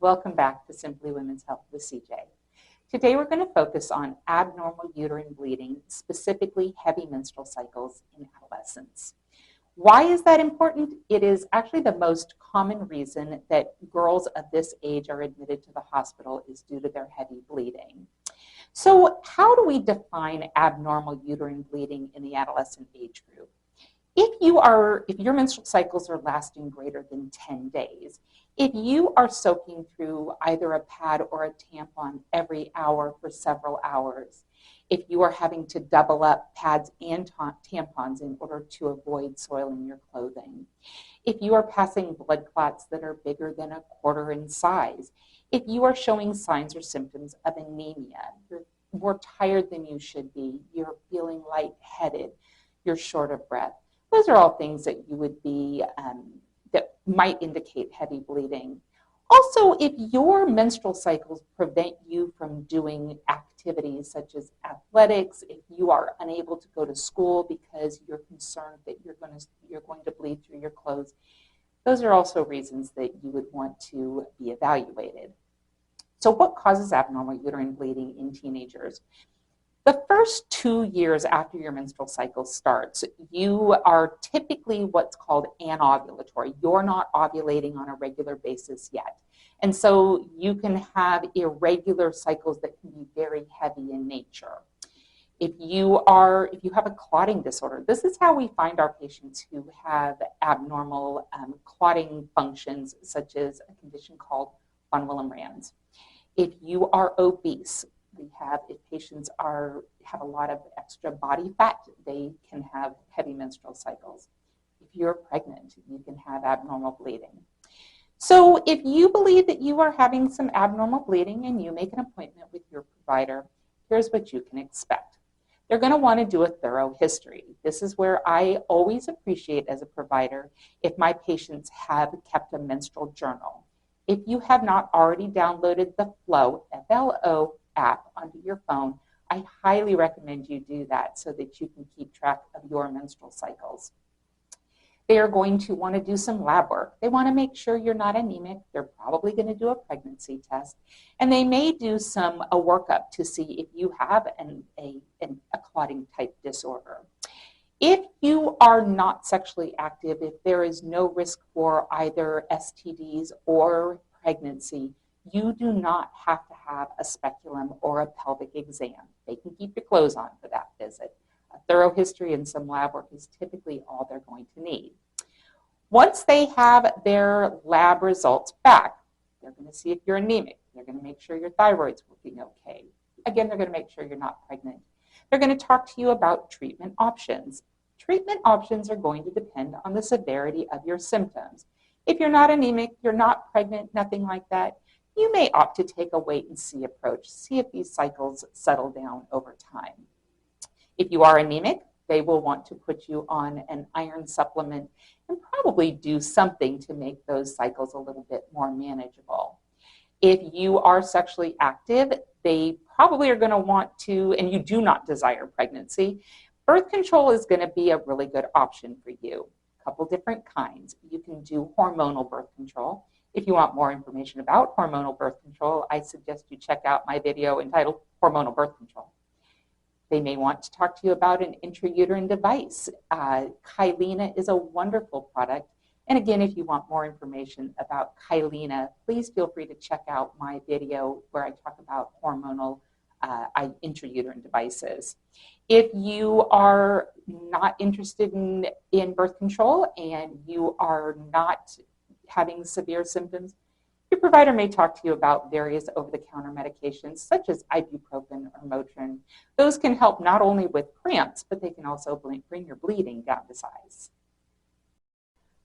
Welcome back to Simply Women's Health with CJ. Today we're going to focus on abnormal uterine bleeding, specifically heavy menstrual cycles in adolescents. Why is that important? It is actually the most common reason that girls of this age are admitted to the hospital is due to their heavy bleeding. So how do we define abnormal uterine bleeding in the adolescent age group? If your menstrual cycles are lasting greater than 10 days, if you are soaking through either a pad or a tampon every hour for several hours, if you are having to double up pads and tampons in order to avoid soiling your clothing, if you are passing blood clots that are bigger than a quarter in size, if you are showing signs or symptoms of anemia, you're more tired than you should be, you're feeling lightheaded, you're short of breath, those are all things that you would be, that might indicate heavy bleeding. Also, if your menstrual cycles prevent you from doing activities such as athletics, if you are unable to go to school because you're concerned that you're going to bleed through your clothes, those are also reasons that you would want to be evaluated. So what causes abnormal uterine bleeding in teenagers? The first 2 years after your menstrual cycle starts, you are typically what's called anovulatory. You're not ovulating on a regular basis yet. And so you can have irregular cycles that can be very heavy in nature. If you have a clotting disorder, this is how we find our patients who have abnormal clotting functions, such as a condition called von Willebrand's. If you are obese, if patients have a lot of extra body fat, they can have heavy menstrual cycles. If you're pregnant, you can have abnormal bleeding. So if you believe that you are having some abnormal bleeding and you make an appointment with your provider, here's what you can expect. They're going to want to do a thorough history. This is where I always appreciate as a provider if my patients have kept a menstrual journal. If you have not already downloaded the Flow, F-L-O, app onto your phone, I highly recommend you do that so that you can keep track of your menstrual cycles. They are going to want to do some lab work. They want to make sure you're not anemic. They're probably going to do a pregnancy test. And they may do a workup to see if you have a clotting type disorder. If you are not sexually active, if there is no risk for either STDs or pregnancy, you do not have to have a speculum or a pelvic exam. They can keep your clothes on for that visit. A thorough history and some lab work is typically all they're going to need. Once they have their lab results back, they're going to see if you're anemic. They're going to make sure your thyroid's working okay. Again, they're going to make sure you're not pregnant. They're going to talk to you about treatment options. Treatment options are going to depend on the severity of your symptoms. If you're not anemic, you're not pregnant, nothing like that, you may opt to take a wait-and-see approach, see if these cycles settle down over time. If you are anemic, they will want to put you on an iron supplement and probably do something to make those cycles a little bit more manageable. If you are sexually active, they probably are going to want to, and you do not desire pregnancy, birth control is going to be a really good option for you. A couple different kinds. You can do hormonal birth control. If you want more information about hormonal birth control, I suggest you check out my video entitled Hormonal Birth Control. They may want to talk to you about an intrauterine device. Kyleena is a wonderful product. And again, if you want more information about Kyleena, please feel free to check out my video where I talk about hormonal intrauterine devices. If you are not interested in birth control and you are not having severe symptoms, your provider may talk to you about various over-the-counter medications such as ibuprofen or Motrin. Those can help not only with cramps, but they can also bring your bleeding down to size.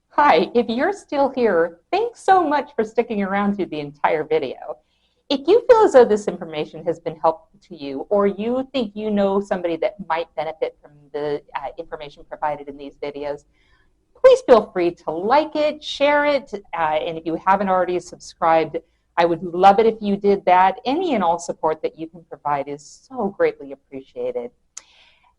Hi, if you're still here, thanks so much for sticking around through the entire video. If you feel as though this information has been helpful to you, or you think you know somebody that might benefit from the information provided in these videos, please feel free to like it, share it, and if you haven't already subscribed, I would love it if you did that. Any and all support that you can provide is so greatly appreciated.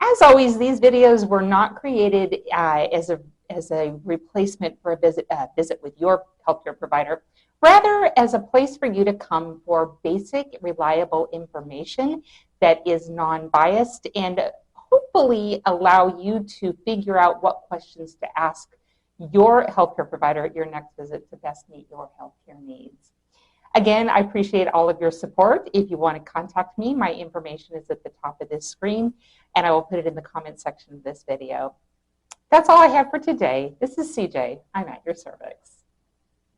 As always, these videos were not created as as a replacement for a visit with your healthcare provider, rather as a place for you to come for basic, reliable information that is non-biased and hopefully allow you to figure out what questions to ask your healthcare provider at your next visit to best meet your healthcare needs. Again, I appreciate all of your support. If you want to contact me, my information is at the top of this screen, and I will put it in the comment section of this video. That's all I have for today. This is CJ. I'm at your service.